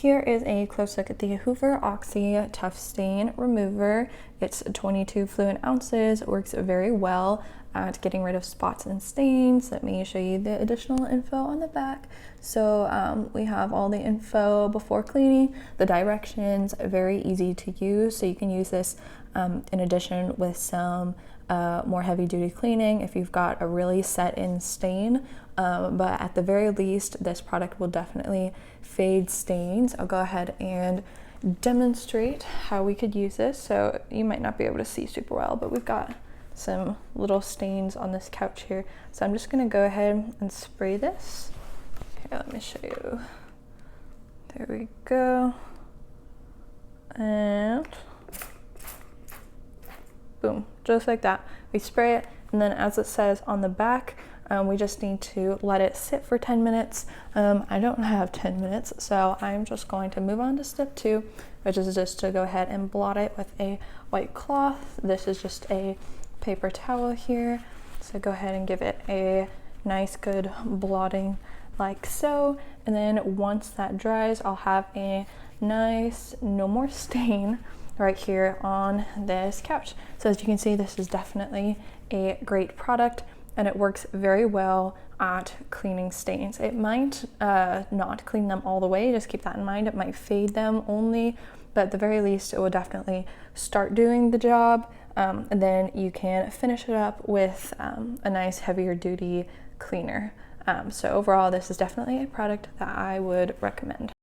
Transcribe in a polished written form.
Here is a close look at the Hoover Oxy Tough Stain Remover. It's 22 fluid ounces, works very well at getting rid of spots and stains. Let me show you the additional info on the back. So we have all the info before cleaning, the directions, very easy to use. So you can use this in addition with some more heavy duty cleaning if you've got a really set in stain. But at the very least, this product will definitely fade stains. I'll go ahead and demonstrate how we could use this. So you might not be able to see super well, but we've got some little stains on this couch here. So I'm just gonna go ahead and spray this. Okay, let me show you. There we go. And boom, just like that. We spray it, and then as it says on the back, we just need to let it sit for 10 minutes. I don't have 10 minutes, so I'm just going to move on to step 2, which is just to go ahead and blot it with a white cloth. This is just a paper towel here. So go ahead and give it a nice good blotting like so. And then once that dries, I'll have a nice no more stain right here on this couch. So as you can see, this is definitely a great product, and it works very well at cleaning stains. It might not clean them all the way, just keep that in mind. It might fade them only, but at the very least, it will definitely start doing the job. And then you can finish it up with a nice heavier duty cleaner. So overall, this is definitely a product that I would recommend.